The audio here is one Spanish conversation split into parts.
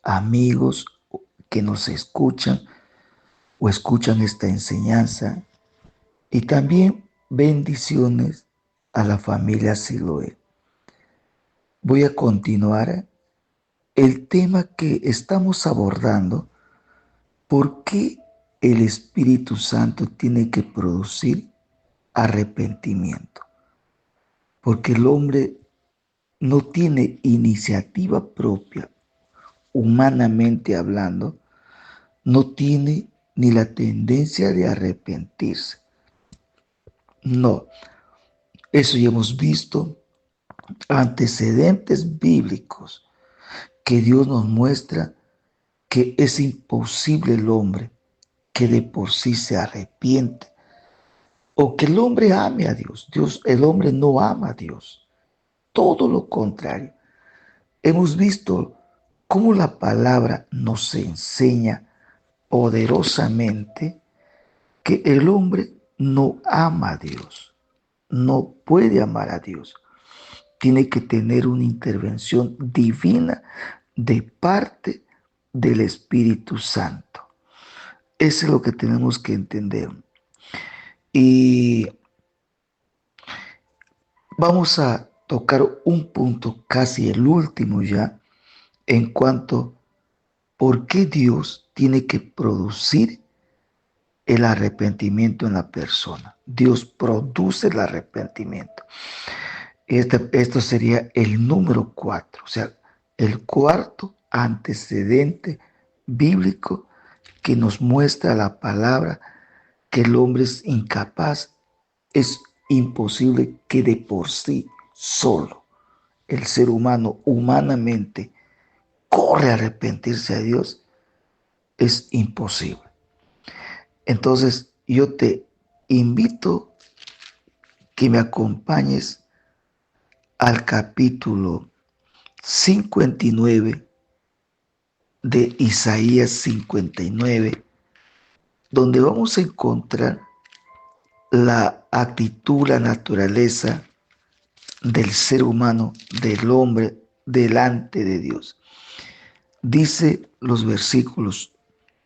amigos que nos escuchan o escuchan esta enseñanza y también bendiciones a la familia Siloé. Voy a continuar el tema que estamos abordando: ¿por qué el Espíritu Santo tiene que producir arrepentimiento? Porque el hombre no tiene iniciativa propia, humanamente hablando, no tiene ni la tendencia de arrepentirse. No, eso ya hemos visto antecedentes bíblicos que Dios nos muestra que es imposible el hombre que de por sí se arrepiente o que el hombre ame a Dios. El hombre no ama a Dios. Todo lo contrario. Hemos visto cómo la palabra nos enseña poderosamente que el hombre no ama a Dios, no puede amar a Dios. Tiene que tener una intervención divina de parte del Espíritu Santo. Eso es lo que tenemos que entender. Y vamos a tocar un punto, casi el último ya, en cuanto a por qué Dios tiene que producir el arrepentimiento en la persona. Dios produce el arrepentimiento. Esto sería el número 4, o sea, el cuarto antecedente bíblico que nos muestra la palabra que el hombre es incapaz, es imposible que de por sí solo el ser humano humanamente corre a arrepentirse a Dios, es imposible. Entonces yo te invito que me acompañes al capítulo 59 de Isaías 59, donde vamos a encontrar la actitud, la naturaleza del ser humano, del hombre, delante de Dios. Dice los versículos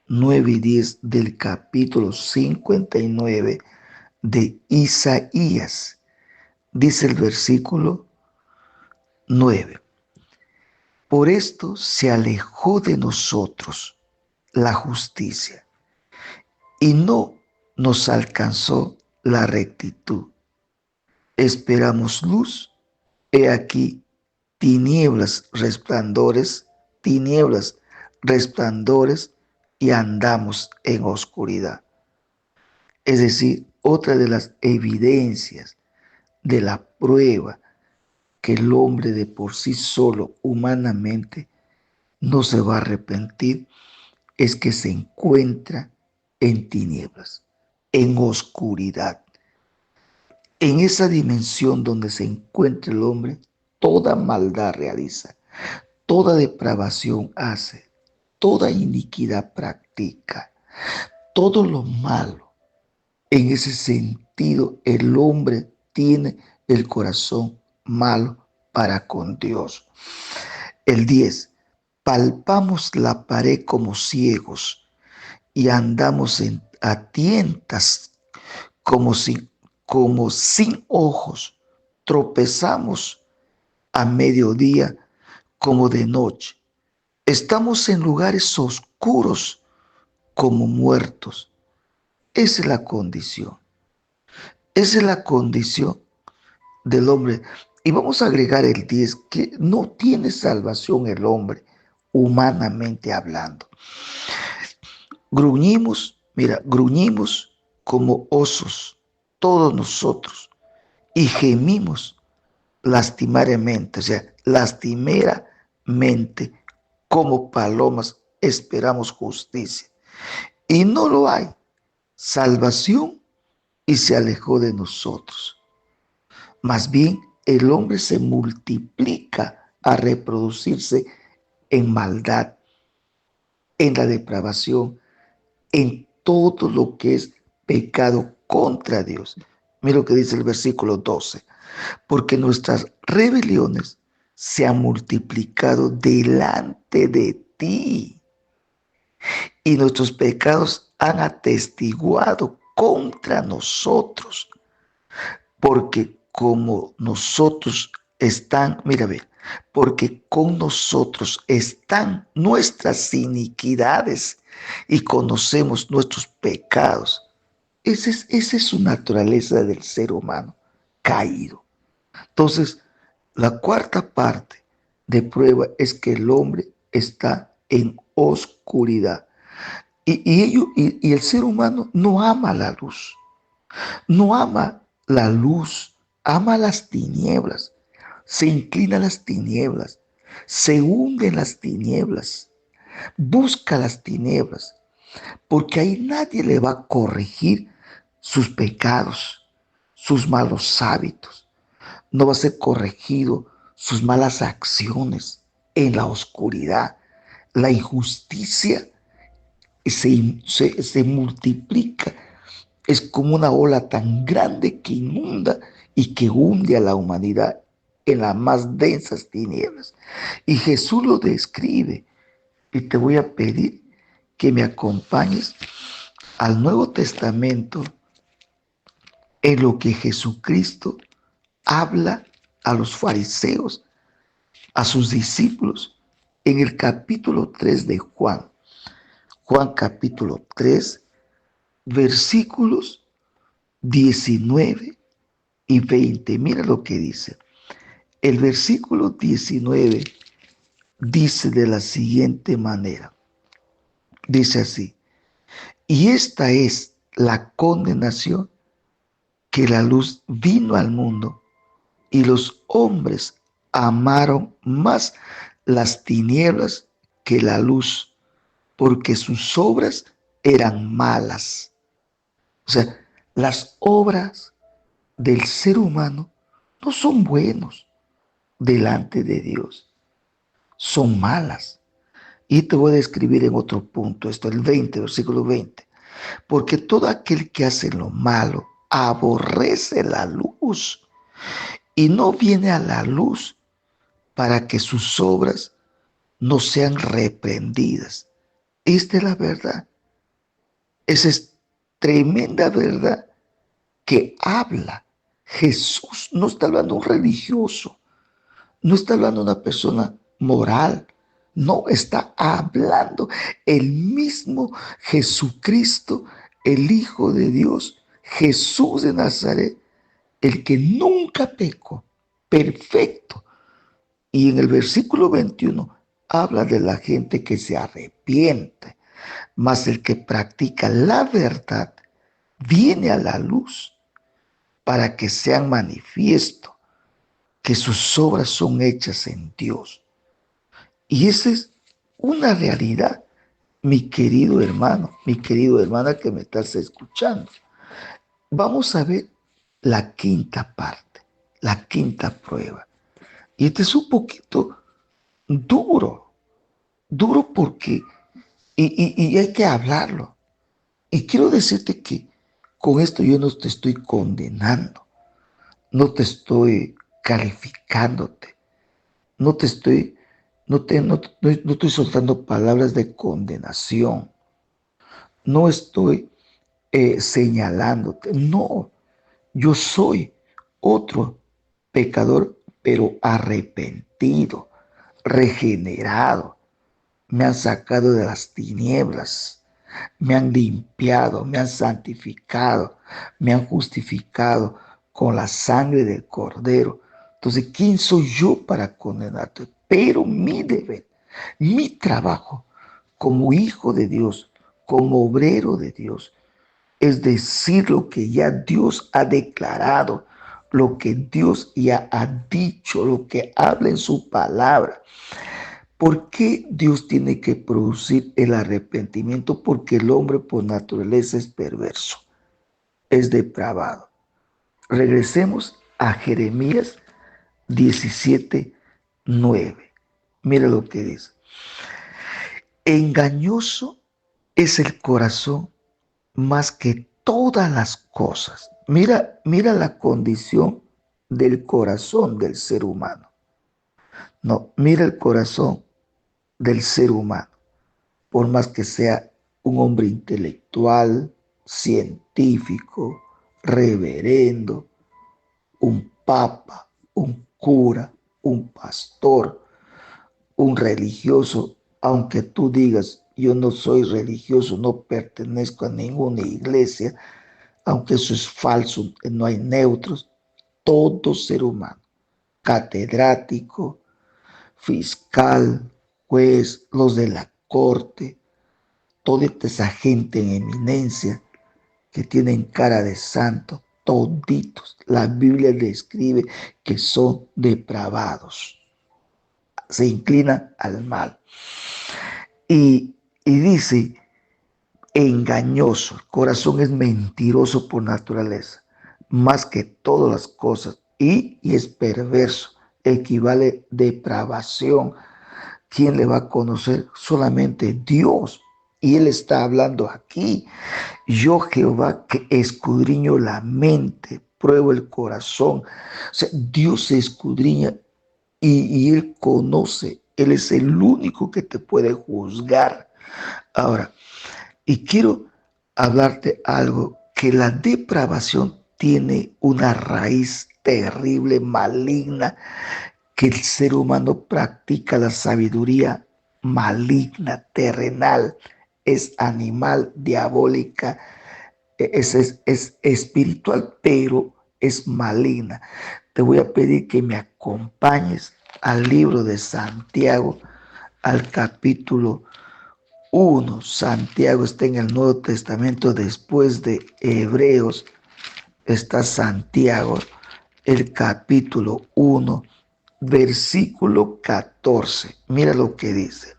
9 y 10 del capítulo 59 de Isaías. Dice el versículo 9: por esto se alejó de nosotros la justicia y no nos alcanzó la rectitud. Esperamos luz, he aquí tinieblas, resplandores, y andamos en oscuridad. Es decir, otra de las evidencias de la prueba que el hombre de por sí solo humanamente no se va a arrepentir es que se encuentra en tinieblas, en oscuridad. En esa dimensión donde se encuentra el hombre, toda maldad realiza, toda depravación hace, toda iniquidad practica, todo lo malo. En ese sentido, el hombre tiene el corazón malo para con Dios. El 10: palpamos la pared como ciegos y andamos a tientas como sin ojos. Tropezamos a mediodía como de noche. Estamos en lugares oscuros como muertos. Esa es la condición. Esa es la condición del hombre. Y vamos a agregar el 10, que no tiene salvación el hombre, humanamente hablando. Gruñimos como osos, todos nosotros, y gemimos lastimeramente, o sea, lastimeramente, como palomas, esperamos justicia. Y no lo hay, salvación, y se alejó de nosotros. Más bien, el hombre se multiplica a reproducirse en maldad, en la depravación, en todo lo que es pecado contra Dios. Mira lo que dice el versículo 12: porque nuestras rebeliones se ha multiplicado delante de ti y nuestros pecados han atestiguado contra nosotros, porque como nosotros están, mira, ve, porque con nosotros están nuestras iniquidades y conocemos nuestros pecados. Esa es su naturaleza del ser humano caído. Entonces, la cuarta parte de prueba es que el hombre está en oscuridad. Y el ser humano no ama la luz, no ama la luz, ama las tinieblas, se inclina a las tinieblas, se hunde en las tinieblas, busca las tinieblas, porque ahí nadie le va a corregir sus pecados, sus malos hábitos, no va a ser corregido sus malas acciones en la oscuridad. La injusticia se multiplica, es como una ola tan grande que inunda y que hunde a la humanidad en las más densas tinieblas. Y Jesús lo describe. Y te voy a pedir que me acompañes al Nuevo Testamento en lo que Jesucristo habla a los fariseos, a sus discípulos, en el capítulo 3 de Juan. Juan capítulo 3, versículos 19 y 20. Mira lo que dice. El versículo 19 dice de la siguiente manera. Dice así: y esta es la condenación, que la luz vino al mundo y los hombres amaron más las tinieblas que la luz, porque sus obras eran malas. O sea, las obras del ser humano no son buenos delante de Dios, son malas. Y te voy a describir en otro punto, esto, el 20, versículo 20. Porque todo aquel que hace lo malo aborrece la luz y no viene a la luz para que sus obras no sean reprendidas. Esta es la verdad. Esa es tremenda verdad que habla. Jesús no está hablando de un religioso, no está hablando de una persona moral, no, está hablando el mismo Jesucristo, el Hijo de Dios, Jesús de Nazaret, el que nunca pecó, perfecto. Y en el versículo 21 habla de la gente que se arrepiente, mas el que practica la verdad viene a la luz para que sean manifiesto que sus obras son hechas en Dios. Y esa es una realidad, mi querido hermano, mi querido hermana que me estás escuchando. Vamos a ver la quinta parte, la quinta prueba. Y este es un poquito duro, duro porque, y hay que hablarlo. Y quiero decirte que con esto yo no te estoy condenando, no te estoy calificándote, no te estoy, no estoy soltando palabras de condenación, no estoy señalándote, no, yo soy otro pecador, pero arrepentido, regenerado. Me han sacado de las tinieblas, me han limpiado, me han santificado, me han justificado con la sangre del Cordero. Entonces, ¿quién soy yo para condenarte? Pero mi deber, mi trabajo como hijo de Dios, como obrero de Dios, es decir lo que ya Dios ha declarado, lo que Dios ya ha dicho, lo que habla en su palabra. ¿Por qué Dios tiene que producir el arrepentimiento? Porque el hombre por naturaleza es perverso, es depravado. Regresemos a Jeremías 17:9. Mira lo que dice. Engañoso es el corazón más que todas las cosas. Mira la condición del corazón del ser humano. No, mira el corazón del ser humano, por más que sea un hombre intelectual, científico, reverendo, un papa, un cura, un pastor, un religioso, aunque tú digas, yo no soy religioso, no pertenezco a ninguna iglesia, aunque eso es falso, no hay neutros, todo ser humano, catedrático, fiscal, juez, los de la corte, toda esa gente en eminencia que tienen cara de santo, toditos, la Biblia describe que son depravados, se inclinan al mal. Y dice, engañoso, el corazón es mentiroso por naturaleza, más que todas las cosas, y es perverso, equivale depravación. ¿Quién le va a conocer? Solamente Dios. Y Él está hablando aquí. Yo Jehová que escudriño la mente, pruebo el corazón. O sea, Dios se escudriña y Él conoce. Él es el único que te puede juzgar. Ahora, y quiero hablarte algo, que la depravación tiene una raíz terrible, maligna, que el ser humano practica la sabiduría maligna, terrenal, es animal, diabólica, es espiritual, pero es maligna. Te voy a pedir que me acompañes al libro de Santiago, al capítulo 1. Santiago está en el Nuevo Testamento después de Hebreos. Está Santiago, el capítulo 1, versículo 14. Mira lo que dice.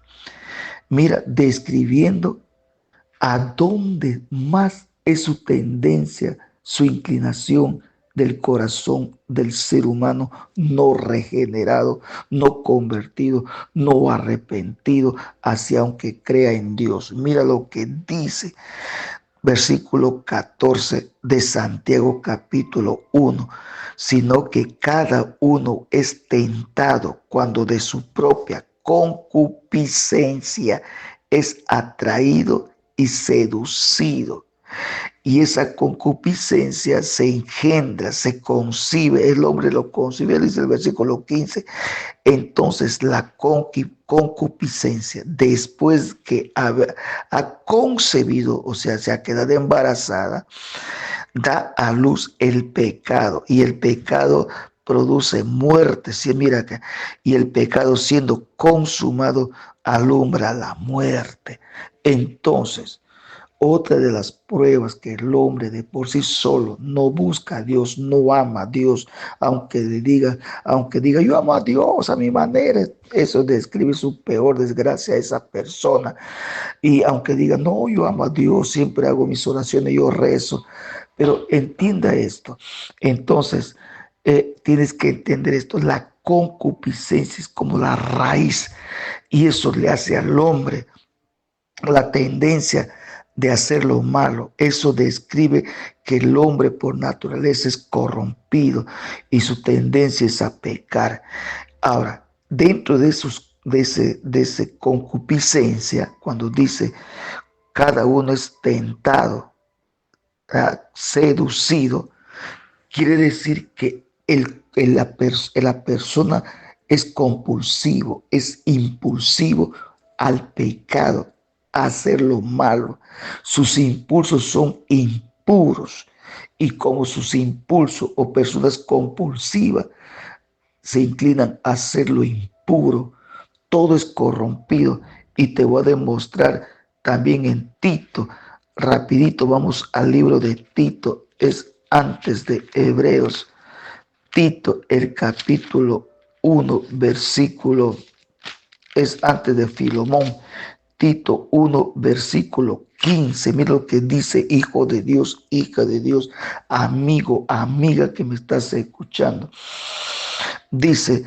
Mira, describiendo a dónde más es su tendencia, su inclinación del corazón del ser humano no regenerado, no convertido, no arrepentido, hacia aunque crea en Dios. Mira lo que dice versículo 14 de Santiago capítulo 1, sino que cada uno es tentado cuando de su propia concupiscencia es atraído y seducido. Y esa concupiscencia se engendra, se concibe, el hombre lo concibe, dice el versículo 15. Entonces la concupiscencia, después que ha concebido, o sea, se ha quedado embarazada, da a luz el pecado, y el pecado produce muerte. Sí, mira acá, y el pecado siendo consumado alumbra la muerte. Entonces, otra de las pruebas que el hombre de por sí solo no busca a Dios, no ama a Dios, aunque diga yo amo a Dios a mi manera, eso describe su peor desgracia a esa persona. Y aunque diga no, yo amo a Dios, siempre hago mis oraciones, yo rezo, pero entienda esto. Entonces, tienes que entender esto, la concupiscencia es como la raíz y eso le hace al hombre la tendencia de hacer lo malo. Eso describe que el hombre por naturaleza es corrompido y su tendencia es a pecar. Ahora, dentro de ese concupiscencia, cuando dice cada uno es tentado, seducido, quiere decir que la persona es compulsivo, es impulsivo al pecado, a hacer lo malo. Sus impulsos son impuros y como sus impulsos o personas compulsivas se inclinan a hacer lo impuro, todo es corrompido y te voy a demostrar también en Tito. Rapidito vamos al libro de Tito, es antes de Hebreos. Tito, el capítulo 1, versículo, es antes de Filemón. Tito 1, versículo 15. Mira lo que dice, hijo de Dios, hija de Dios, amigo, amiga que me estás escuchando. Dice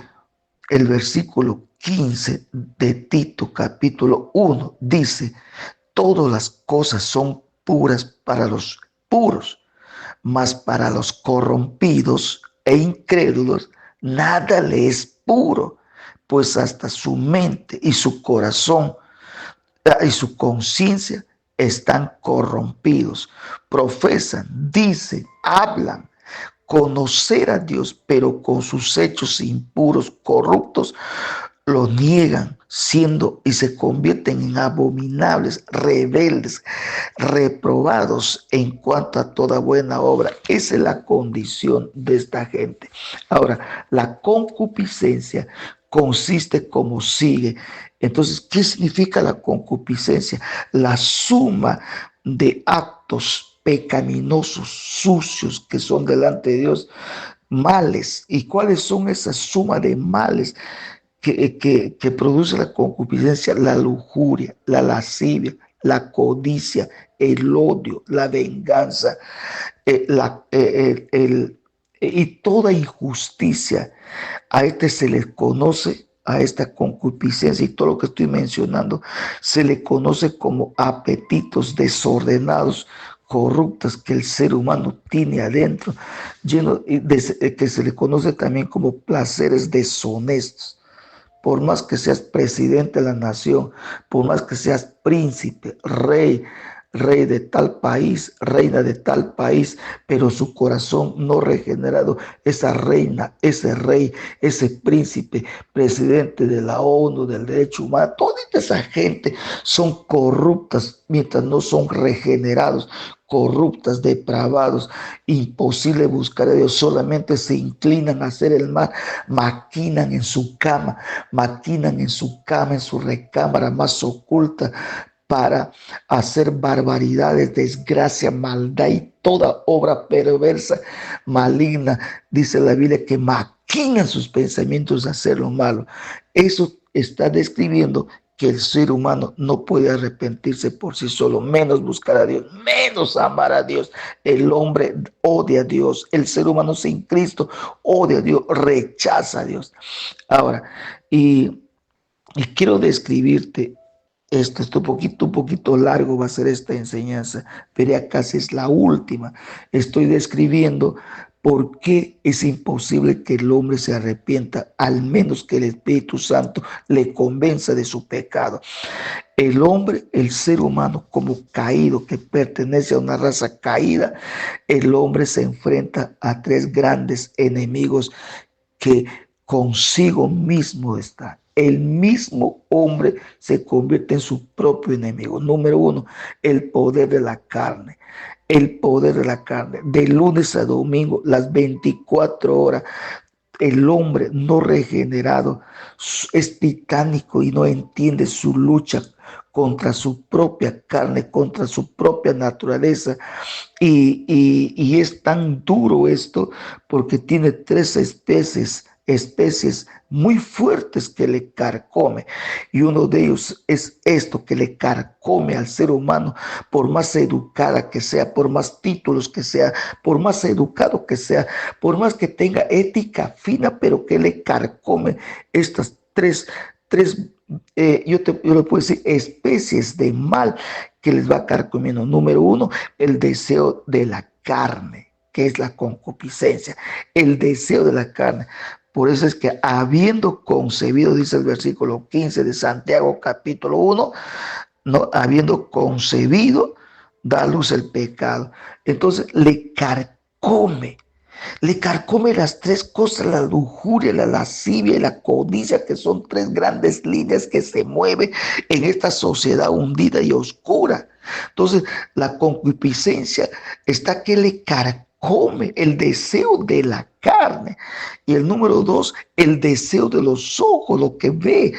el versículo 15 de Tito, capítulo 1, dice, todas las cosas son puras para los puros, mas para los corrompidos e incrédulos nada le es puro, pues hasta su mente y su corazón y su conciencia están corrompidos. Profesan, dicen, hablan conocer a Dios, pero con sus hechos impuros, corruptos, lo niegan, siendo y se convierten en abominables, rebeldes, reprobados en cuanto a toda buena obra. Esa es la condición de esta gente. Ahora, la concupiscencia consiste como sigue. Entonces, ¿qué significa la concupiscencia? La suma de actos pecaminosos, sucios, que son delante de Dios, males. ¿Y cuáles son esas sumas de males que produce la concupiscencia? La lujuria, la lascivia, la codicia, el odio, la venganza, y toda injusticia. A este se le conoce, a esta concupiscencia y todo lo que estoy mencionando, se le conoce como apetitos desordenados, corruptas que el ser humano tiene adentro, que se le conoce también como placeres deshonestos. Por más que seas presidente de la nación, por más que seas príncipe, rey de tal país, reina de tal país, pero su corazón no regenerado, esa reina, ese rey, ese príncipe, presidente de la ONU, del derecho humano, toda esa gente son corruptas mientras no son regenerados, corruptas, depravados, imposible buscar a Dios, solamente se inclinan a hacer el mal, maquinan en su cama, en su recámara más oculta, para hacer barbaridades, desgracia, maldad y toda obra perversa, maligna. Dice la Biblia que maquinan sus pensamientos de hacer lo malo. Eso está describiendo que el ser humano no puede arrepentirse por sí solo, menos buscar a Dios, menos amar a Dios. El hombre odia a Dios, el ser humano sin Cristo odia a Dios, rechaza a Dios. Ahora, y quiero describirte esto, un poquito largo va a ser esta enseñanza, pero ya casi es la última. Estoy describiendo por qué es imposible que el hombre se arrepienta, al menos que el Espíritu Santo le convenza de su pecado. El hombre, el ser humano como caído, que pertenece a una raza caída, el hombre se enfrenta a tres grandes enemigos que consigo mismo está. El mismo hombre se convierte en su propio enemigo. Número uno, el poder de la carne. El poder de la carne. De lunes a domingo, las 24 horas, el hombre no regenerado es titánico y no entiende su lucha contra su propia carne, contra su propia naturaleza. Y es tan duro esto porque tiene tres especies muy fuertes que le carcome, y uno de ellos es esto que le carcome al ser humano, por más educada que sea, por más títulos que sea, por más educado que sea, por más que tenga ética fina, pero que le carcome estas tres yo le puedo decir especies de mal que les va carcomiendo. Número uno, el deseo de la carne, que es la concupiscencia, el deseo de la carne. Por eso es que habiendo concebido, dice el versículo 15 de Santiago capítulo 1, no, habiendo concebido, da a luz el pecado. Entonces le carcome las tres cosas: la lujuria, la lascivia y la codicia, que son tres grandes líneas que se mueven en esta sociedad hundida y oscura. Entonces, la concupiscencia está que le carcome el deseo de la carne. Y el número dos, el deseo de los ojos, lo que ve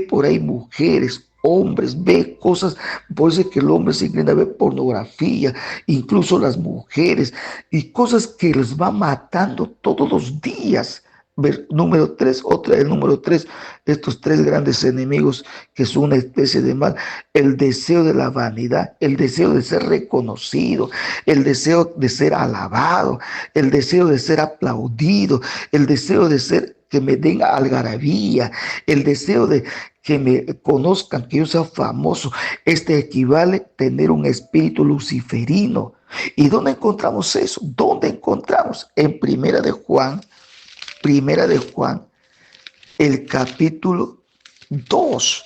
por ahí mujeres, hombres, ve cosas. Por eso es que el hombre se inclina a ver pornografía, incluso las mujeres, y cosas que les va matando todos los días. Número tres, el número tres, estos tres grandes enemigos que son una especie de mal: el deseo de la vanidad, el deseo de ser reconocido, el deseo de ser alabado, el deseo de ser aplaudido, el deseo de ser que me den algarabía, el deseo de que me conozcan, que yo sea famoso. Este equivale a tener un espíritu luciferino. ¿Y dónde encontramos eso? ¿Dónde encontramos? En Primera de Juan el capítulo 2.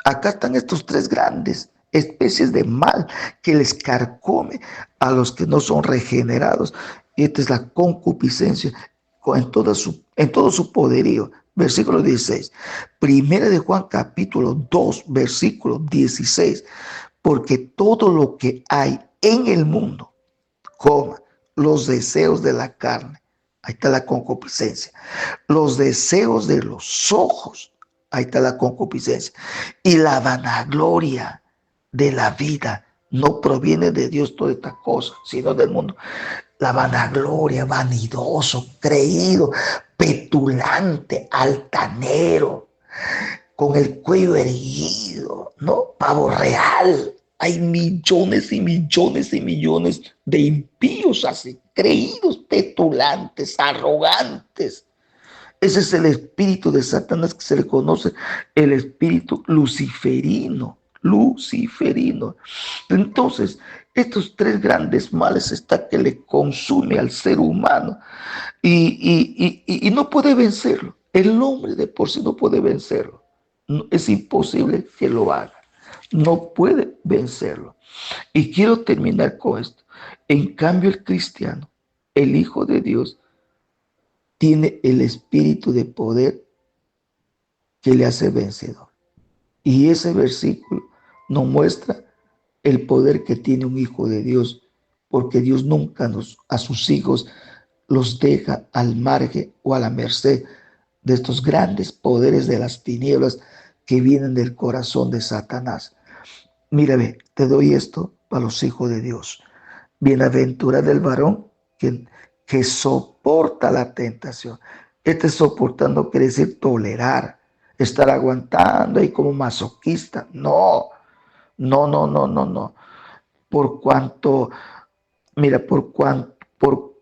Acá están estos tres grandes especies de mal que les carcome a los que no son regenerados. Y esta es la concupiscencia en todo su poderío. Versículo 16. Primera de Juan capítulo 2, versículo 16. Porque todo lo que hay en el mundo, los deseos de la carne, ahí está la concupiscencia, los deseos de los ojos, ahí está la concupiscencia, y la vanagloria de la vida no proviene de Dios toda esta cosa, sino del mundo. La vanagloria, vanidoso, creído, petulante, altanero, con el cuello erguido, ¿no? Pavo real. Hay millones y millones y millones de impíos así, creídos, petulantes, arrogantes. Ese es el espíritu de Satanás que se le conoce el espíritu luciferino. Luciferino. Entonces, estos tres grandes males está que le consume al ser humano y no puede vencerlo. El hombre de por sí no puede vencerlo. No, es imposible que lo haga. No puede vencerlo. Y quiero terminar con esto. En cambio, el cristiano, el Hijo de Dios, tiene el espíritu de poder que le hace vencedor. Y ese versículo nos muestra el poder que tiene un hijo de Dios, porque Dios nunca a sus hijos los deja al margen o a la merced de estos grandes poderes de las tinieblas que vienen del corazón de Satanás. Mírame, te doy esto para los hijos de Dios. Bienaventurado el varón que soporta la tentación. Este soportando quiere decir tolerar, estar aguantando ahí como masoquista. No, no, no, no, no, no. Por cuanto, mira,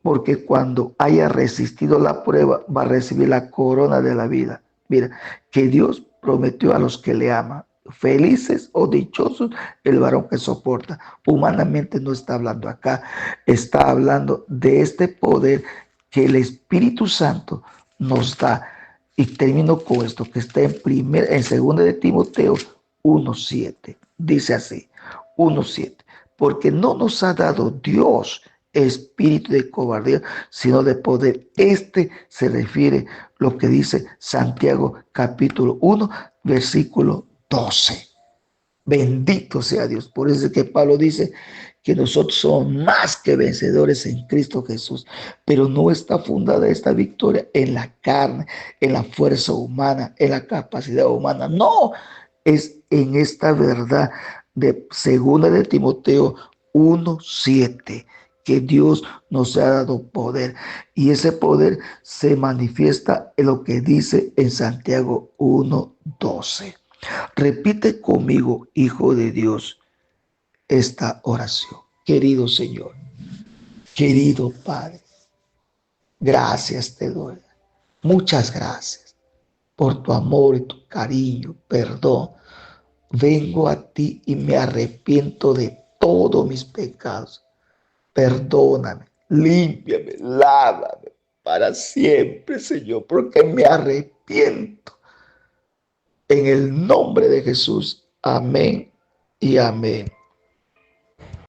porque cuando haya resistido la prueba, va a recibir la corona de la vida. Mira, que Dios prometió a los que le aman. Felices o dichosos el varón que soporta. Humanamente no está hablando acá, está hablando de este poder que el Espíritu Santo nos da. Y termino con esto que está en 2 de Timoteo 1:7. Dice así, 1:7. Porque no nos ha dado Dios espíritu de cobardía, sino de poder. Este se refiere a lo que dice Santiago capítulo 1, versículo 12. Bendito sea Dios. Por eso es que Pablo dice que nosotros somos más que vencedores en Cristo Jesús. Pero no está fundada esta victoria en la carne, en la fuerza humana, en la capacidad humana. No, es en esta verdad de 2 de Timoteo 1:7 que Dios nos ha dado poder. Y ese poder se manifiesta en lo que dice en Santiago 1:12. Repite conmigo, Hijo de Dios, esta oración. Querido Señor, querido Padre, gracias te doy. Muchas gracias por tu amor y tu cariño, perdón. Vengo a ti y me arrepiento de todos mis pecados. Perdóname, límpiame, lávame para siempre, Señor, porque me arrepiento. En el nombre de Jesús. Amén y amén.